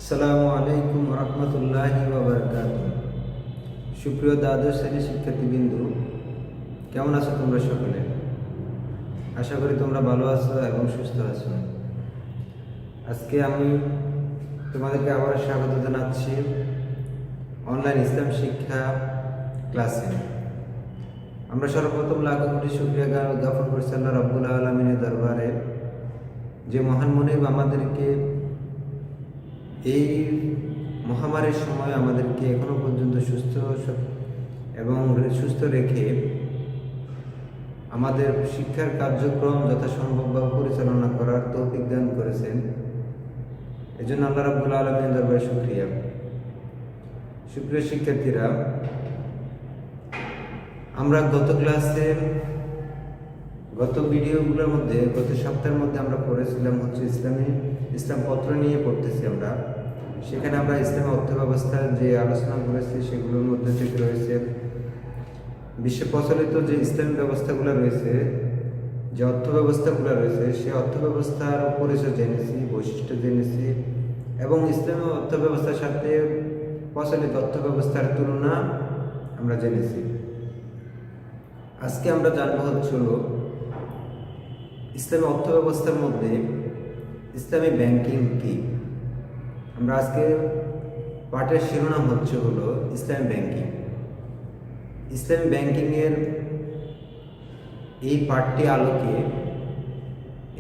আসসালামু আলাইকুম রহমতুল্লাহি ওয়া বারাকাতুহু। সুপ্রিয় দ্বাদশ শ্রেণীর শিক্ষার্থীবৃন্দ, কেমন আছো তোমরা সকলে? আশা করি তোমরা ভালো আছো এবং সুস্থ আছো। আজকে আমি তোমাদেরকে আবার স্বাগত জানাচ্ছি অনলাইন ইসলাম শিক্ষা ক্লাসে। আমরা সর্বপ্রথম লাখো কোটি শুকরিয়া জ্ঞাপন করছি আল্লাহ রাব্বুল আলামিনের দরবারে, যে মহান মনিব আমাদেরকে এই মহামারীর সময় আমাদেরকে এখনো পর্যন্ত সুস্থ রেখে আমাদের শিক্ষার কার্যক্রম যথাসম্ভবভাবে পরিচালনা করার তৌফিক দান করেছেন। এজন্য আল্লাহ রাব্বুল আলামিনের দরবারে শুকরিয়া। সুপ্রিয় শিক্ষার্থীরা, আমরা গত ভিডিওগুলোর মধ্যে গত সপ্তাহের মধ্যে আমরা পড়েছিলাম ইসলাম পত্র নিয়ে পড়তেছি আমরা। সেখানে আমরা ইসলামী অর্থ ব্যবস্থার যে আলোচনা করেছি সেগুলোর মধ্যে থেকে রয়েছে বিশ্বে প্রচলিত যে ইসলামী ব্যবস্থাগুলো রয়েছে, যে অর্থ ব্যবস্থাগুলো রয়েছে, সেই অর্থ ব্যবস্থার পরিচয় জেনেছি, বৈশিষ্ট্য জেনেছি এবং ইসলামী অর্থ ব্যবস্থার সাথে প্রচলিত অর্থ ব্যবস্থার তুলনা আমরা জেনেছি। আজকে আমরা জানবো হলো ইসলামী অর্থ ব্যবস্থার মধ্যে ইসলামী ব্যাংকিং কি। আমরা আজকে পাঠের শিরোনাম হলো ইসলামী ব্যাংকিং। ইসলামী ব্যাংকিংয়ের এই পাঠটি আলোকে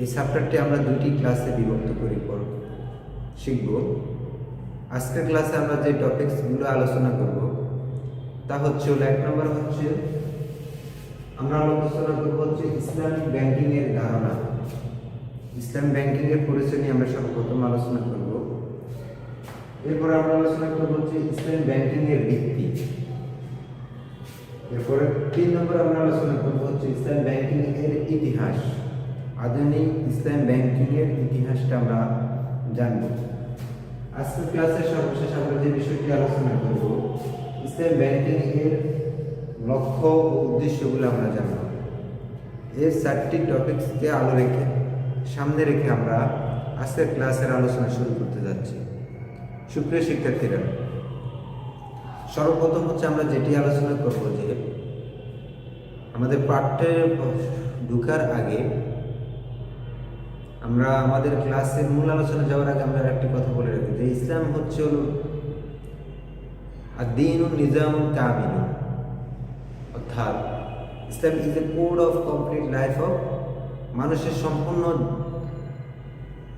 এই চ্যাপ্টারটি আমরা দুইটি ক্লাসে বিভক্ত করে শিখব। আজকের ক্লাসে আমরা যে টপিকসগুলো আলোচনা করব তা হলো এক নম্বর আমরা আলোচনা করব ইসলামিক ব্যাংকিং এর ধারণা। ইসলামিক ব্যাংকিং এর পরিচয় নিয়ে আমরা সর্বপ্রথম আলোচনা করব। এরপর আমরা আলোচনা করব ইসলামিক ব্যাংকিং এর ভিত্তি। এরপরে 3 নম্বর আমরা আলোচনা করব ইসলামিক ব্যাংকিং এর ইতিহাস। আধুনিক ইসলামিক ব্যাংকিং এর ইতিহাসটা আমরা জানব। আজকের ক্লাসের সর্বশেষ আমরা যে বিষয়টি আলোচনা করব ইসলামিক ব্যাংকিং এর লক্ষ্য ও উদ্দেশ্যগুলো আমরা জানব। এই 4টি টপিকসকে সামনে রেখে আমরা আজকের ক্লাসের আলোচনা শুরু করতে যাচ্ছি। সুপ্রিয় শিক্ষার্থীরা, সর্বপ্রথম আমরা যেটি আলোচনা করব যে আমাদের পাঠ্যে ঢোকার আগে আমরা আমাদের ক্লাসের মূল আলোচনা যাওয়ার আগে আমরা একটি কথা বলে রাখি যে ইসলাম হলো আদ-দীনুন নিজামুন কামিলুন, অর্থাৎ Islam is a code of complete life of মানুষের সম্পূর্ণ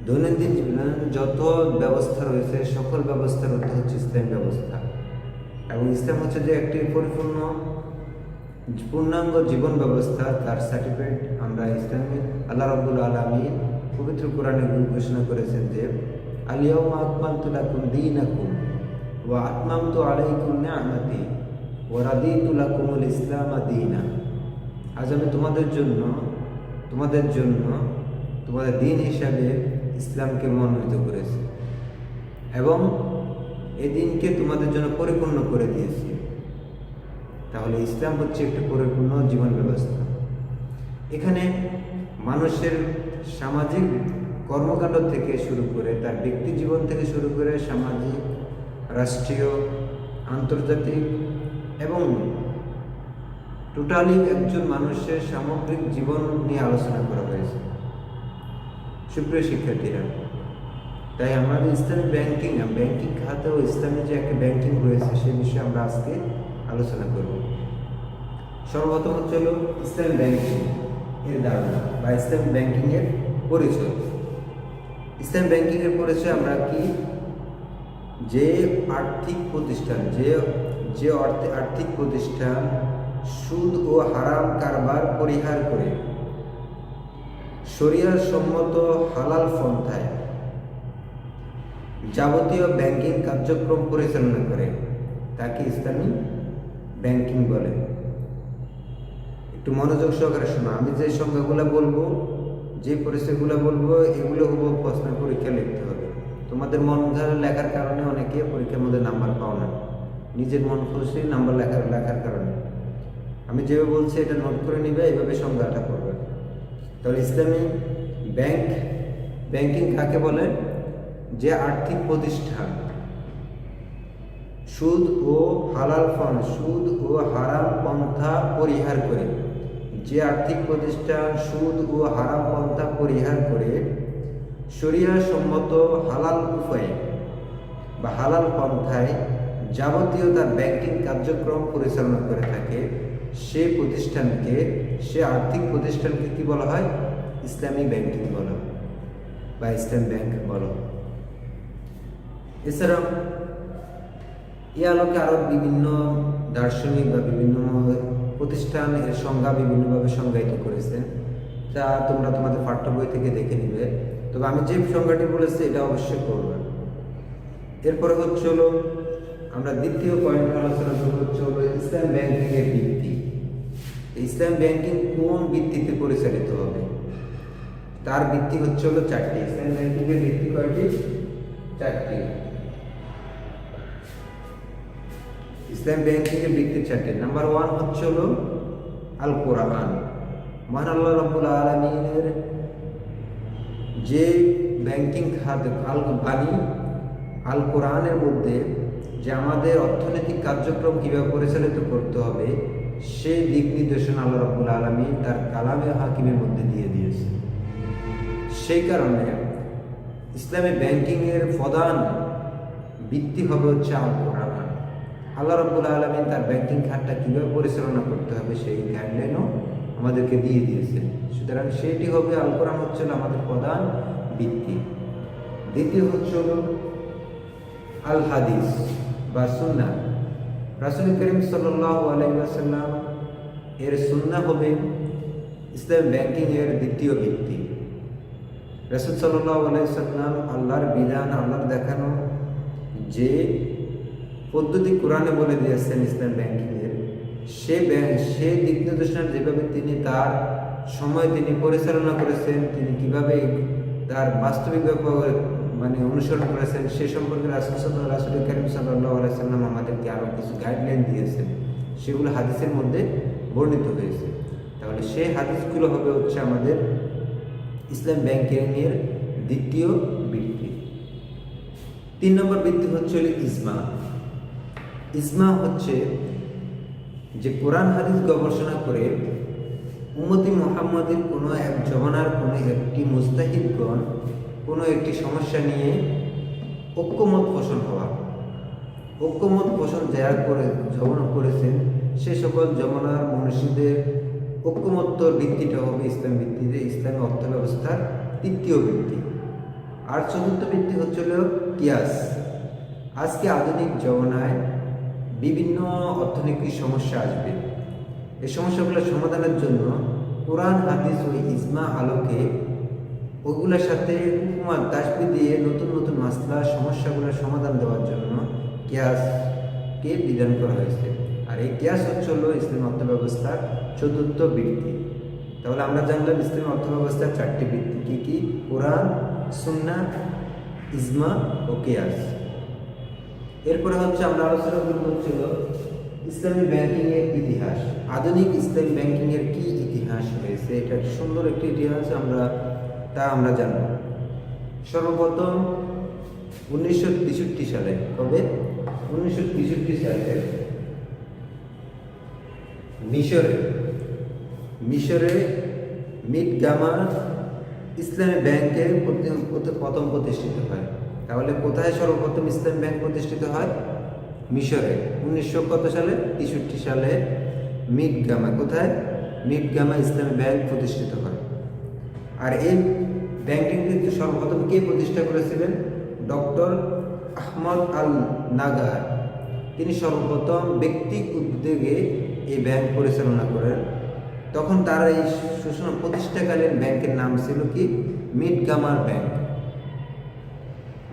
দৈনন্দিন জীবনের যত ব্যবস্থা রয়েছে সকল ব্যবস্থার অর্থ ইসলাম ব্যবস্থা। এবং ইসলাম যে একটি পূর্ণাঙ্গ জীবন ব্যবস্থা। তার সার্টিফিকেট আমরা ইসলামে আল্লাহ রাব্বুল আলামিন পবিত্র কোরআনে ঘোষণা করেছেন যে আল-ইয়াওমা আকমালতু লাকুম দীনাকুম ওয়া আতমামতু আলাইকুম নি'মাতি ওয়া রাদিতু লাকুমুল ইসলাম দীনা। আজ আমি তোমাদের জন্য তোমাদের দিন হিসাবে ইসলামকে মনোনীত করেছি এবং এই দিনকে তোমাদের জন্য পরিপূর্ণ করে দিয়েছি। তাহলে ইসলাম একটি পরিপূর্ণ জীবন ব্যবস্থা। এখানে মানুষের সামাজিক কর্মকাণ্ড থেকে শুরু করে তার ব্যক্তি জীবন থেকে শুরু করে সামাজিক, রাষ্ট্রীয়, আন্তর্জাতিক এবং টোটালি একজন মানুষের সামগ্রিক জীবন নিয়ে আলোচনা করা হয়েছে। সুপ্রিয় শিক্ষার্থীরা, তাই আমাদের ইসলামিক ব্যাংকিং খাতেও ইসলামী যে একটা ব্যাংকিং রয়েছে সে বিষয়ে আমরা আজকে আলোচনা করব। সর্বপ্রথম ইসলামিক ব্যাংকিং এর ধারণা বা ইসলামিক ব্যাংকিং এর পরিচয়। ইসলামিক ব্যাংকিং এর পরিচয় আমরা কি, যে আর্থিক প্রতিষ্ঠান সুদ ও হারাম কারবার পরিহার করে শরিয়ার সম্মত হালাল পন্থায় যাবতীয় ব্যাংকিং কার্যক্রম পরিচালনা করে তাকে ইসলামী ব্যাংকিং বলে। একটু মনোযোগ সহকারে শোনো। আমি যে সংজ্ঞাগুলো বলবো, যে পরিচয়গুলো বলবো, এগুলো প্রশ্নের পরীক্ষা লিখতে হবে। তোমাদের মন লেখার কারণে অনেকে পরীক্ষার মধ্যে নাম্বার পাও না, নিজের মন খুশি নাম্বার লেখার কারণে। আমি যেভাবে বলছি এটা নোট করে নিবে, এইভাবে সংজ্ঞাটা করবে। তাহলে ইসলামী ব্যাংকিং কাকে বলে? যে আর্থিক প্রতিষ্ঠান সুদ ও সুদ ও হারাম পন্থা পরিহার করে, যে আর্থিক প্রতিষ্ঠান সুদ ও হারাম পন্থা পরিহার করে শরিয়া সম্মত হালাল উপায়ে বা হালাল পন্থায় যাবতীয় তার ব্যাংকিং কার্যক্রম পরিচালনা করে থাকে, সে আর্থিক প্রতিষ্ঠানকে কি বলা হয়? ইসলামী ব্যাংকিং বলা বা ইসলাম ব্যাংক বলা। এছাড়াও এ আলোকে আরও বিভিন্ন দার্শনিক বা বিভিন্ন প্রতিষ্ঠান এর সংজ্ঞা বিভিন্নভাবে সংজ্ঞায়িত করেছেন, তা তোমরা তোমাদের পাঠ্য বই থেকে দেখে নিবে। তবে আমি যে সংজ্ঞাটি বলেছি এটা অবশ্যই করবে। এরপরে হচ্ছে হলো আমরা দ্বিতীয় পয়েন্ট আলোচনা করব হচ্ছে হলো ইসলাম ব্যাংকিংয়ের ভিত্তি। ইসলাম ব্যাংকিং কোন ভিত্তিতে পরিচালিত হবে? তার ভিত্তি হচ্ছে হলো 4টি। ইসলাম ব্যাংকিংয়ের ভিত্তি কয়টি? 4টি। ইসলাম ব্যাংকিংয়ের ভিত্তি 4টি। নাম্বার 1 হচ্ছে হলো আল কোরআন। মহান আল্লাহ রাব্বুল আলামিনের যে ব্যাংকিং খাত আল কোরআনের মধ্যে যে আমাদের অর্থনৈতিক কার্যক্রম কীভাবে পরিচালিত করতে হবে সেই দিক নির্দেশনা আল্লাহ রাব্বুল আলামিন তার কালামে হাকিমের মধ্যে দিয়ে দিয়েছে। সেই কারণে ইসলামী ব্যাংকিংয়ের প্রধান ভিত্তি হবে হচ্ছে আল কোরআন। আল্লাহ রাব্বুল আলামিন তার ব্যাংকিং খাতটা কীভাবে পরিচালনা করতে হবে সেই গাইডলাইনও আমাদেরকে দিয়ে দিয়েছে। সুতরাং সেটি হবে আল কোরআন হচ্ছে আমাদের প্রধান ভিত্তি। দ্বিতীয় হচ্ছে আল হাদিস বা সুন্নাহ। রাসূল করিম সাল্লাল্লাহু আলাইহি ওয়াসাল্লাম এর সুন্নাহ হবে ইসলাম ব্যাংকিংয়ের দ্বিতীয় ভিত্তি। রাসূল সাল্লাল্লাহু আলাইহি ওয়াসাল্লাম আল্লাহর বিধান, আল্লাহর দেখানো যে পদ্ধতি কোরআনে বলে দিয়েছেন ইসলাম ব্যাংকিংয়ের, সে দিক নির্দেশনা যেভাবে তিনি তার সময় তিনি পরিচালনা করেছেন, তিনি কিভাবে তার বাস্তবিক অনুসরণ করেছেন সে সম্পর্কে রাসূল করিম সাল্লাল্লাহু আলাইহি ওয়াসাল্লাম আমাদেরকে আরও কিছু গাইডলাইন দিয়েছেন, সেগুলো হাদিসের মধ্যে বর্ণিত হয়েছে। তাহলে সেই হাদিসগুলো হবে হচ্ছে আমাদের ইসলাম ব্যাংকিংয়ের দ্বিতীয় ভিত্তি। 3 নম্বর ভিত্তি হচ্ছে ইজমা। ইজমা হচ্ছে যে কোরআন হাদিস গবেষণা করে উম্মতি মুহাম্মাদের কোনো এক জমানার কোনো একটি মুজতাহিদগণ কোনো একটি সমস্যা নিয়ে ঐক্যমত পোষণ হওয়া। ঐক্যমত পোষণ যারা করেছেন সে সকল জমানার মনীষীদের ঐক্যমত্যর ভিত্তিটা হবে ইসলাম ভিত্তিতে ইসলামী অর্থ ব্যবস্থার তৃতীয় ভিত্তি। আর 4র্থ ভিত্তি হচ্ছে কিয়াস। আজকে আধুনিক জমানায় বিভিন্ন অর্থনৈতিক সমস্যা আসবে, এই সমস্যাগুলো সমাধানের জন্য কোরআন হাদিস ও ইজমা আলোকে ওগুলোর সাথে হুকুমাত তাসবিহ দিয়ে নতুন নতুন মাসলা সমস্যাগুলোর সমাধান দেওয়ার জন্য কিয়াসকে বিধান করা হয়েছে। আর এই কিয়াস হচ্ছে ইসলামী অর্থ ব্যবস্থার 4র্থ ভিত্তি। তাহলে আমরা জানলাম ইসলামী অর্থ ব্যবস্থার 4টি ভিত্তি কি কি: কোরআন, সুন্নাহ, ইজমা ও কিয়াস। এরপরে হচ্ছে আমরা আলোচনা করব হচ্ছিল ইসলামী ব্যাংকিংয়ের ইতিহাস। আধুনিক ইসলামী ব্যাংকিংয়ের কি ইতিহাস রয়েছে, এটা সুন্দর একটি ইতিহাস আমরা জানব। সর্বপ্রথম 1963 সালে, কবে? 1963 সালে মিশরে মিট গামা ইসলামী ব্যাংকে প্রথম প্রতিষ্ঠিত হয়। তাহলে কোথায় সর্বপ্রথম ইসলাম ব্যাংক প্রতিষ্ঠিত হয়? মিশরে। 1963 সালে মিট গামা, কোথায়? মিট গামা ইসলামী ব্যাংক প্রতিষ্ঠিত হয়। আর এই ব্যাংকটি কিন্তু সর্বপ্রথম কে প্রতিষ্ঠা করেছিলেন? ডক্টর আহমদ আল নাগার। তিনি সর্বপ্রথম ব্যক্তি উদ্যোগে এই ব্যাংক পরিচালনা করেন। তখন তার এই সূচনা প্রতিষ্ঠাকালীন ব্যাংকের নাম ছিল কি? মিট গামার ব্যাংক।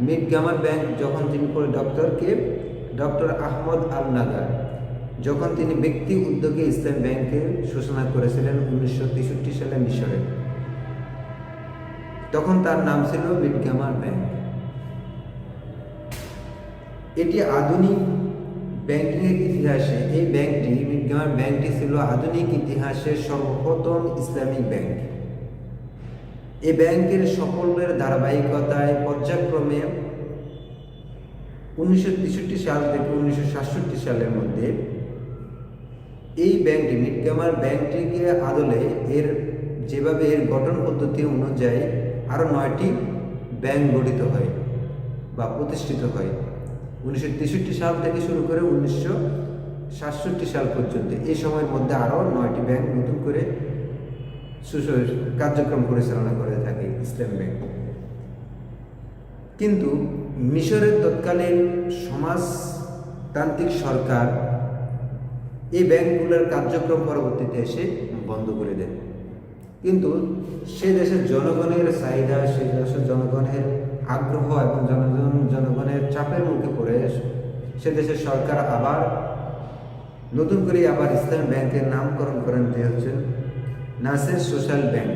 মিট গামার ব্যাংক যখন তিনি ডক্টর আহমদ আল নাগার যখন তিনি ব্যক্তি উদ্যোগে ইসলাম ব্যাংকের সূচনা করেছিলেন 1963 সালে মিশরে, তখন তার নাম ছিল মিট গামার ব্যাংক। এটি আধুনিক ব্যাংকিংয়ের ইতিহাসে এই ব্যাংকটি, মিট গামার ব্যাংকটি ছিল আধুনিক ইতিহাসের সর্বপ্রথম ইসলামিক ব্যাংক। এই ব্যাংকের সকলের ধারাবাহিকতায় পর্যায়ক্রমে 1963 সাল থেকে 1967 সালের মধ্যে এই ব্যাংকটি মিডকামার ব্যাংকটিকে আদলে যেভাবে এর গঠন পদ্ধতি অনুযায়ী আরও 9টি ব্যাংক গঠিত হয় বা প্রতিষ্ঠিত হয়। 1963 সাল থেকে শুরু করে 1967 সাল পর্যন্ত এই সময়ের মধ্যে আরও 9টি ব্যাংক নতুন করে কার্যক্রম পরিচালনা করে থাকে ইসলামী ব্যাংক। কিন্তু মিশরের তৎকালীন সমাজতান্ত্রিক সরকার এই ব্যাংকগুলোর কার্যক্রম পরবর্তীতে এসে বন্ধ করে দেয়। কিন্তু সে দেশের জনগণের চাহিদা, সে দেশের জনগণের আগ্রহ এবং জনগণের চাপের মুখে পড়ে সে দেশের সরকার আবার নতুন করে আবার ইসলামী ব্যাংকের নামকরণ করেন হচ্ছে নাসের সোশ্যাল ব্যাংক।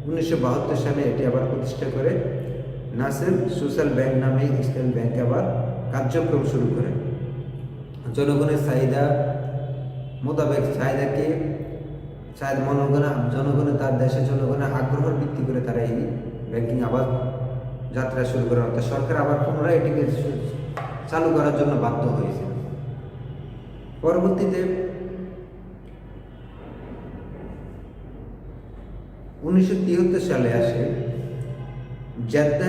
1972 সালে এটি আবার প্রতিষ্ঠা করে নাসের সোশ্যাল ব্যাংক নামে ইসলামী ব্যাংক আবার কার্যক্রম শুরু করে। জনগণের চাহিদা মোতাবেক জনগণের তার দেশের জনগণের আগ্রহের ভিত্তি করে তারা এই ব্যাংকিং আবার যাত্রা শুরু করে, অর্থাৎ সরকার আবার পুনরায় এটিকে চালু করার জন্য বাধ্য হয়েছিল। পরবর্তীতে 1973 সালে আসে জেদ্দা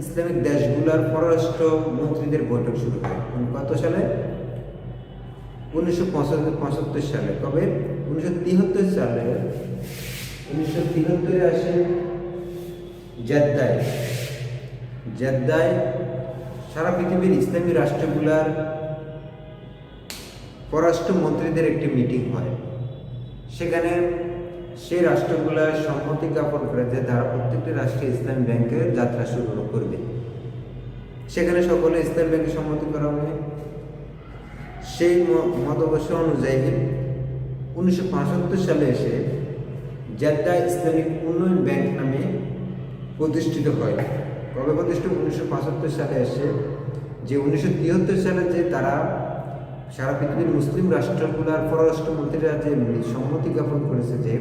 ইসলামিক দেশগুলোর পররাষ্ট্র মন্ত্রীদের বৈঠক শুরু হয়। কত সালে? 1975 সালে। তবে 1973 সালে 1973 আসে জেদ্দায় সারা পৃথিবীর ইসলামী রাষ্ট্রগুলার পররাষ্ট্র মন্ত্রীদের একটি মিটিং হয়। সেখানে সেই রাষ্ট্রগুলার সম্মতি জ্ঞাপন করে যে তারা প্রত্যেকটি রাষ্ট্রে ইসলামী ব্যাংকের যাত্রা শুরু করবে। সেখানে সকলে ইসলামী ব্যাংকে সম্মতি করা হয়। সেই মতাদর্শ অনুযায়ী 1975 সালে এসে জেদ্দা ইসলামিক উন্নয়ন ব্যাংক নামে প্রতিষ্ঠিত হয়। কবে প্রতিষ্ঠিত? 1975 সালে এসে যে 1973 সালে যে তারা সারা পৃথিবীর মুসলিম রাষ্ট্রগুলোর পররাষ্ট্রমন্ত্রীরা যে সম্মতি জ্ঞাপন করেছে যে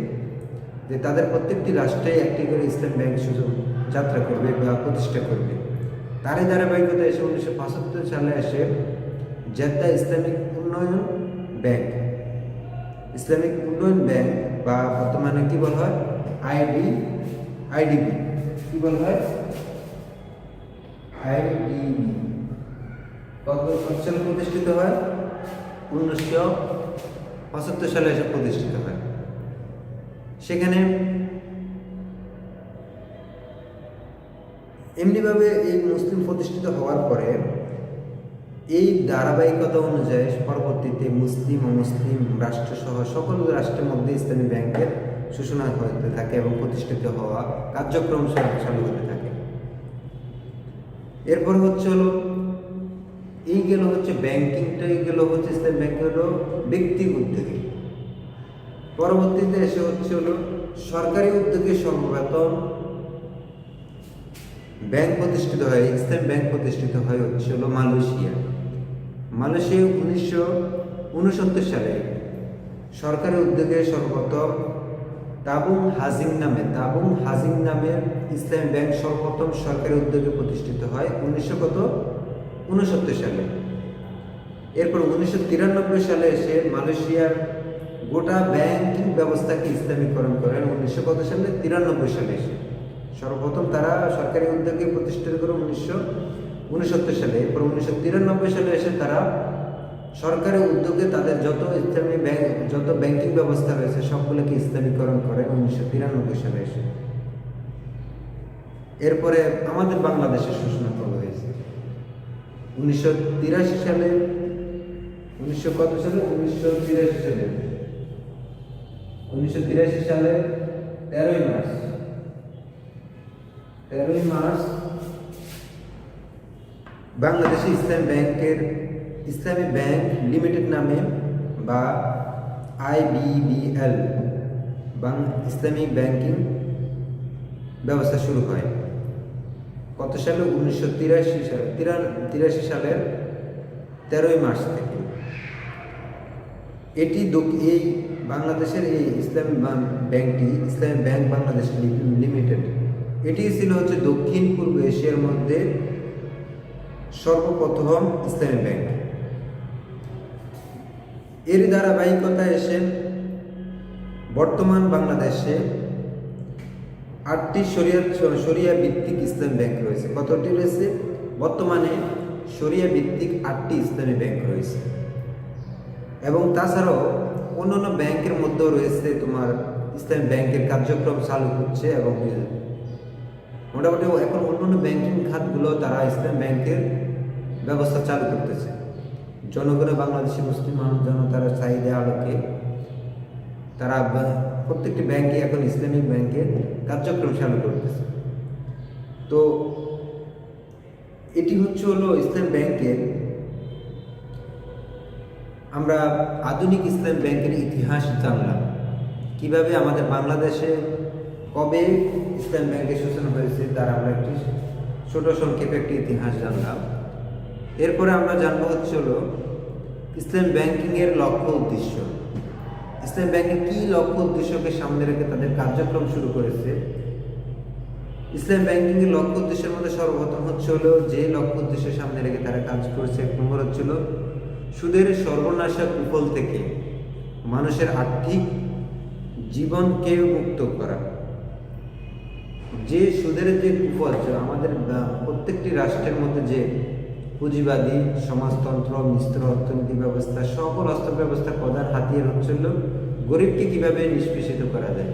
তাদের প্রত্যেকটি রাষ্ট্রে একটি করে ইসলাম ব্যাংক সুযোগ যাত্রা করবে বা প্রতিষ্ঠা করবে। তারই ধারাবাহিকতা এসে 1975 সালে এসে জেদ্দা ইসলামিক উন্নয়ন ব্যাংক বা বর্তমানে কি বলা হয় আইডিবি, কি বলা হয় আইডিবি। কত সালে প্রতিষ্ঠিত হয়? 1975 সালে এসে প্রতিষ্ঠিত হয়। সেখানে এমনিভাবে এই মুসলিম প্রতিষ্ঠিত হওয়ার পরে এই ধারাবাহিকতা অনুযায়ী পরবর্তীতে মুসলিম অমুসলিম রাষ্ট্রসহ সকল রাষ্ট্রের মধ্যে ইসলামী ব্যাংকের সূচনা হতে থাকে এবং প্রতিষ্ঠিত হওয়া কার্যক্রম চালু হতে থাকে। এরপর হচ্ছে ব্যাংকিংটা ইসলামী ব্যাংক ব্যক্তি উদ্যোগে। পরবর্তীতে এসে সরকারি উদ্যোগে সর্বপ্রথম ব্যাংক প্রতিষ্ঠিত হয়, ইসলামী ব্যাংক প্রতিষ্ঠিত হয় মালয়েশিয়া 1969 সালে সরকারি উদ্যোগে সর্বপ্রথম তাবুং হাজিং নামের ইসলামী ব্যাংক সর্বপ্রথম সরকারি উদ্যোগে প্রতিষ্ঠিত হয় 1969 সালে। এরপর 1993 সালে এসে মালয়েশিয়ার গোটা ব্যাংকিং ব্যবস্থাকে ইসলামীকরণ করেন 1993 সালে এসে। সর্বপ্রথম তারা সরকারি উদ্যোগে প্রতিষ্ঠিত করে 1969 সালে। এরপর 1993 সালে এসে তারা সরকারি উদ্যোগে তাদের যত ব্যাংকিং ব্যবস্থা রয়েছে সবগুলোকে ইসলামীকরণ করে 1993 সালে এসে। এরপরে আমাদের বাংলাদেশের সূচনা করা হয়েছে 1983 সালে। 1983 সালে 13ই মার্চ বাংলাদেশে ইসলামী ব্যাংক লিমিটেড নামে বা IBBL ইসলামী ব্যাংকিং ব্যবস্থা শুরু হয়। কত সালে? 1983 সালের 13ই মার্চ থেকে। এটি এই বাংলাদেশের এই ইসলামী ব্যাংক বাংলাদেশ লিমিটেড, এটি ছিল দক্ষিণ পূর্ব এশিয়ার মধ্যে সর্বপ্রথম ইসলামী ব্যাংক। এর ধারাবাহিকতা এসে বর্তমান বাংলাদেশে 8টি শরিয়া ভিত্তিক ইসলামী ব্যাংক রয়েছে। কতটি রয়েছে? বর্তমানে শরিয়া ভিত্তিক 8টি ইসলামী ব্যাংক রয়েছে, এবং তাছাড়াও অন্যান্য ব্যাংকের মধ্যেও রয়েছে তোমার ইসলামী ব্যাংকের কার্যক্রম চালু হচ্ছে, এবং মোটামুটি এখন অন্যান্য ব্যাংকিং খাতগুলো তারা ইসলামী ব্যাংকের ব্যবস্থা চালু করতেছে। জনগণের বাংলাদেশি মুসলিম মানুষ জনতার চাহিদা আলোকে তারা প্রত্যেকটি ব্যাংকে এখন ইসলামিক ব্যাংকের কার্যক্রম চালু করতেছে। তো এটি হলো ইসলাম ব্যাংকের, আমরা আধুনিক ইসলাম ব্যাংকের ইতিহাস জানলাম, কিভাবে আমাদের বাংলাদেশে কবে ইসলাম ব্যাংকের সূচনা হয়েছে তার আমরা একটি ছোট সংক্ষেপে একটি ইতিহাস জানলাম। এরপরে আমরা জানবো ইসলাম ব্যাংকিংয়ের লক্ষ্য উদ্দেশ্য। ইসলাম ব্যাংকের কী লক্ষ্য উদ্দেশ্যকে সামনে রেখে তাদের কার্যক্রম শুরু করেছে। ইসলাম ব্যাংকিংয়ের লক্ষ্য উদ্দেশ্যের মধ্যে সর্বপ্রথম যে লক্ষ্য উদ্দেশ্যের সামনে রেখে তারা কাজ করেছে, 1 নম্বর সুদের সর্বনাশা কুফল থেকে মানুষের আর্থিক জীবনকে মুক্ত করা। যে সুদের যে কুফল, আমাদের প্রত্যেকটি রাষ্ট্রের মধ্যে যে পুঁজিবাদী সমাজতন্ত্র, মিশ্র অর্থনীতি ব্যবস্থা, সকল অস্ত্র ব্যবস্থা প্রধান হাতিয়ার গরিবকে কিভাবে নিষ্পেষিত করা যায়।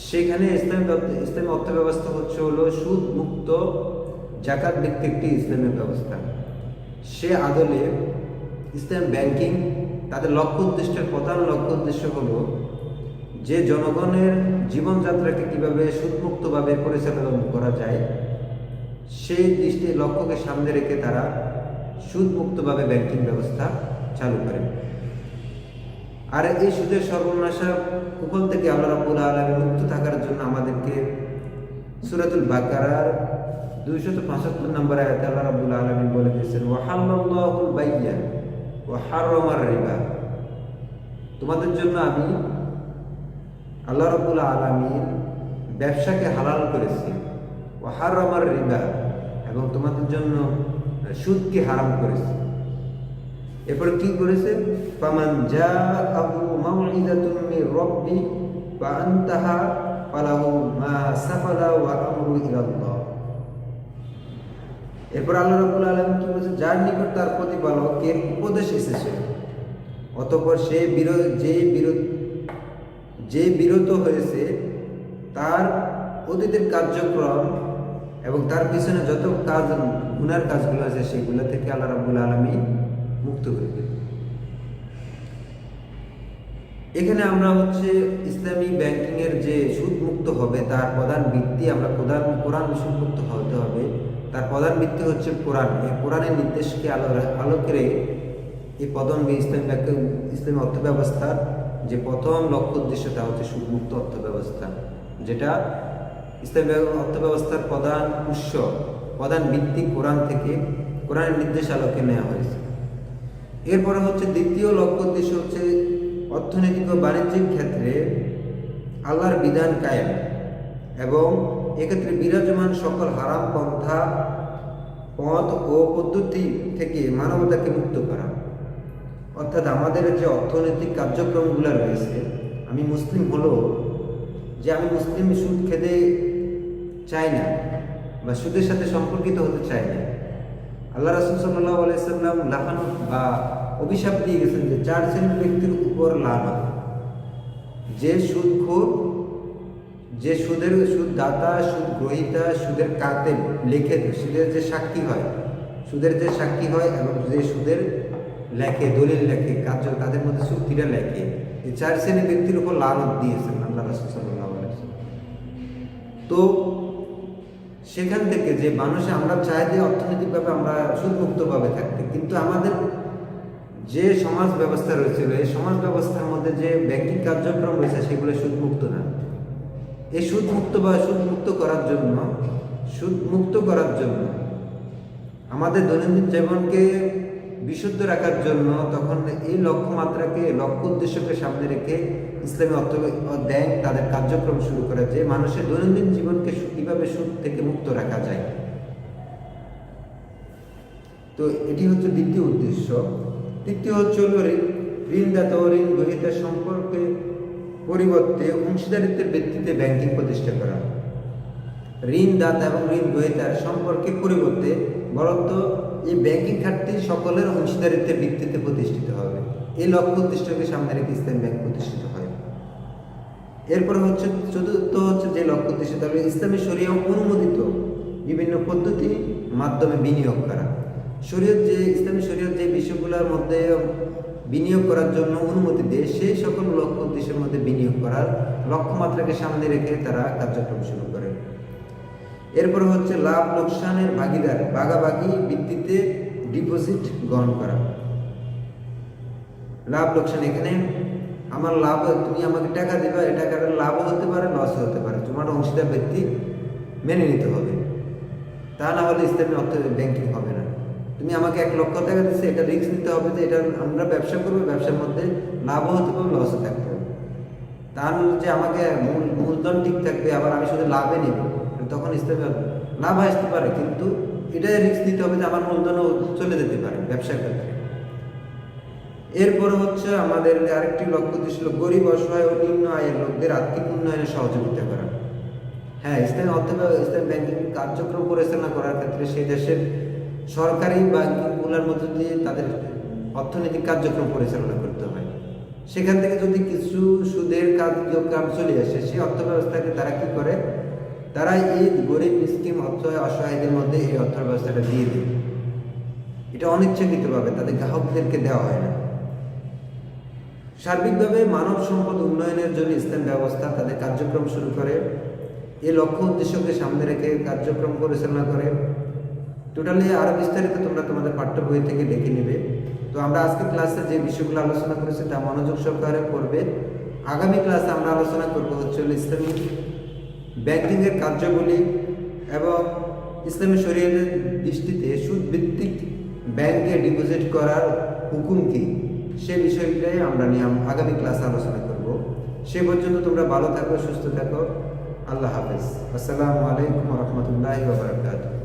সেখানে ইসলামী অর্থ ব্যবস্থা সুদ মুক্ত জাকাত ভিত্তিক একটি ইসলামের ব্যবস্থা। সে আদলে ইসলাম ব্যাংকিং তাদের লক্ষ্য উদ্দেশ্যের প্রধান লক্ষ্য উদ্দেশ্য যে জনগণের জীবনযাত্রাকে কিভাবে সুদমুক্তভাবে পরিচালনা করা যায়, সেই দৃষ্টির লক্ষ্যকে সামনে রেখে তারা সুদমুক্তভাবে ব্যাংকিং ব্যবস্থা চালু করে। আর এই সুদের সর্বনাশা কুফল থেকে আল্লাহ রাব্বুল আলামিন মুক্ত থাকার জন্য আমাদেরকে সূরাতুল বাকারার 275 নম্বর আয়াতে আল্লাহ রাব্বুল আলামিন বলে দিয়েছেন, ওয়া হাল্লাল্লাহুল বাইয়া ওয়া হারামার রিবা। তোমাদের জন্য আমি আল্লাহ রাব্বুল আলামিন ব্যবসাকে হালাল করেছি, ওয়া হারামার রিবা, এবং তোমাদের জন্য সুদকে হারাম করেছি। এরপরে কি করেছে? ফামান জাআহু মাউইযাতুম মির রাব্বি ওয়া আনতাহা ফালাহু মা সাফালা ওয়া আমরু ইলাল্লাহ। এরপর আল্লাহ রাব্বুল আলামিন কি বলেছে? যার নিকট তার প্রতিপালকের উপদেশ এসেছে, অতঃপর যে বিরত হয়েছে তার অতীতের কার্যক্রম এবং তার পিছনে যত কাজ গুনার কাজগুলো আছে সেগুলো থেকে আল্লাহ রাব্বুল আলামিন মুক্ত করে দেবে। এখানে আমরা ইসলামী ব্যাংকিংয়ের যে সুদ মুক্ত হবে তার প্রধান ভিত্তি, আমরা কোরআন সুদ মুক্ত হতে হবে, তার প্রধান ভিত্তি কোরআন। এই কোরআনের নির্দেশকে আলোকে এই ইসলামী অর্থ ব্যবস্থার যে প্রথম লক্ষ্য উদ্দেশ্য তা সুদমুক্ত অর্থ ব্যবস্থা, যেটা ইসলামী অর্থ ব্যবস্থার প্রধান উৎস, প্রধান ভিত্তি কোরআন থেকে, কোরআনের নির্দেশ আলোকে নেওয়া হয়েছে। এরপরে দ্বিতীয় লক্ষ্য উদ্দেশ্য অর্থনৈতিক ও বাণিজ্যিক ক্ষেত্রে আল্লাহর বিধান কায়েম এবং এক্ষেত্রে বিরাজমান সকল হারাম পথ ও পদ্ধতি থেকে মানবতাকে মুক্ত করা। অর্থাৎ আমাদের যে অর্থনৈতিক কার্যক্রমগুলো রয়েছে, আমি মুসলিম আমি মুসলিম সুদ খেতে চাই না বা সুদের সাথে সম্পর্কিত হতে চাই না। আল্লাহ রাসূল সাল্লাল্লাহু আলাইহি সাল্লাম লাআনত বা অভিশাপ দিয়ে গেছেন যে 4 শ্রেণীর ব্যক্তির উপর লানত। যে সুদখোর, যে সুদদাতা, সুদ গ্রহীতা, সুদের কাতেল লেখে, সুদের যে সাক্ষী হয় এবং যে সুদের লেখে, দলিল লেখে, কার্য তাদের মধ্যে চুক্তিটা লেখে, এই 4 শ্রেণীর ব্যক্তির উপর লানত দিয়েছেন আল্লাহ রাসূল সাল্লাল্লাহু আলাইহি ওয়াসাল্লাম। তো সেখান থেকে যে মানুষে আমরা চাই যে অর্থনৈতিকভাবে আমরা সুদমুক্তভাবে থাকতে, কিন্তু আমাদের যে সমাজ ব্যবস্থা রয়েছে এই সমাজ ব্যবস্থার মধ্যে যে ব্যাংকিং কার্যক্রম রয়েছে সেগুলো সুদমুক্ত না। এই সুদমুক্ত করার জন্য আমাদের দৈনন্দিন জীবনকে বিশুদ্ধ রাখার জন্য তখন এই লক্ষ্য উদ্দেশ্যকে সামনে রেখে ইসলামী অর্থ ব্যাংক তাদের কার্যক্রম শুরু করে যে মানুষের দৈনন্দিন জীবনকে কিভাবে সুদ থেকে মুক্ত রাখা যায়। তো এটি হচ্ছে দ্বিতীয় উদ্দেশ্য। তৃতীয় হচ্ছে হলো ঋণদাতা ও ঋণ গ্রহীতার সম্পর্কে পরিবর্তে অংশীদারিত্বের ভিত্তিতে ব্যাংকিং প্রতিষ্ঠা করা। ঋণদাতা এবং ঋণ গ্রহীতার সম্পর্কে পরিবর্তে বরঞ্চ এই ব্যাংকিং খাতটি সকলের অংশীদারিত্বের ভিত্তিতে প্রতিষ্ঠিত হবে। এই লক্ষ্য উদ্দেশ্যকে সামনে রেখে ইসলামী ব্যাংক প্রতিষ্ঠিত হয়। এরপর হচ্ছে চতুর্থ হচ্ছে যে লক্ষ্য উদ্দেশ্য হবে ইসলামী শরিয়া অনুমোদিত বিভিন্ন পদ্ধতি মাধ্যমে বিনিয়োগ করা। ইসলামী শরীয়ত যে বিষয়গুলোর মধ্যে বিনিয়োগ করার জন্য অনুমতি দেয় সেই সকল লক্ষ্য উদ্দেশ্যের মধ্যে বিনিয়োগ করার লক্ষ্যমাত্রাকে সামনে রেখে তারা কার্যক্রম শুরু করে। এরপর হচ্ছে লাভ লোকসানের ভাগাভাগি ভিত্তিতে ডিপোজিট গ্রহণ করা। লাভ লোকসান, এখানে আমার লাভ, তুমি আমাকে টাকা দিবা, এই টাকাটা লাভও হতে পারে লস হতে পারে, তোমার অংশীদার ব্যক্তি মেনে নিতে হবে, তা না হলে ইসলামী অর্থ ব্যাংকিং হবে না। তুমি আমাকে 1 লক্ষ টাকা দিচ্ছে, এটা রিস্ক নিতে হবে যে এটা আমরা ব্যবসা করবো, ব্যবসার মধ্যে লাভও হতে পারবে লসও থাকতে হবে, তা নয় যে আমাকে মূলধন ঠিক থাকবে আবার আমি শুধু লাভে নেব, তখন ইসলামী লাভ আসতে পারে কিন্তু এটা রিস্ক নিতে হবে যে আমার মূলধনও চলে যেতে পারে ব্যবসার ক্ষেত্রে। এরপরে হচ্ছে আমাদের আরেকটি লক্ষ্য ছিল গরিব অসহায় ও নিম্ন আয়ের লোকদের আর্থিক উন্নয়নে সহযোগিতা করা। হ্যাঁ, ইসলামী ইসলাম ব্যাংকিং কার্যক্রম পরিচালনা করার ক্ষেত্রে সেই দেশের সরকারি ব্যাংকগুলোর মধ্যে দিয়ে তাদের অর্থনৈতিক কার্যক্রম পরিচালনা করতে হয়। সেখান থেকে যদি কিছু সুদের কার্যক্রম চলে আসে, সেই অর্থ ব্যবস্থাকে তারা কি করে, তারা এই গরিব মিসকিন অসহায়দের মধ্যে এই অর্থ ব্যবস্থাটা দিয়ে দেয়। এটা অনিচ্ছাকৃতভাবে তাদের গ্রাহকদেরকে দেওয়া হয় না। সার্বিকভাবে মানব সম্পদ উন্নয়নের জন্য ইসলাম ব্যবস্থা তাদের কার্যক্রম শুরু করে, এই লক্ষ্য উদ্দেশ্যকে সামনে রেখে কার্যক্রম পরিচালনা করে। টোটালি আরও বিস্তারিত তোমরা তোমাদের পাঠ্য বই থেকে দেখে নেবে। তো আমরা আজকে ক্লাসে যে বিষয়গুলো আলোচনা করেছি তা মনোযোগ সহকারে পড়বে। আগামী ক্লাসে আমরা আলোচনা করবো হচ্ছে ইসলামী ব্যাংকিংয়ের কার্যাবলী এবং ইসলামী শরীয়তের দৃষ্টিতে সুদ ভিত্তিক ব্যাংকে ডিপোজিট করার হুকুম কী, সে বিষয়টাই আমরা নিয়ে আগামী ক্লাসে আলোচনা করব। সে পর্যন্ত তোমরা ভালো থাকো, সুস্থ থাকো। আল্লাহ হাফেজ। আসসালামু আলাইকুম রহমতুল্লাহি ওয়া বারাকাতুহু।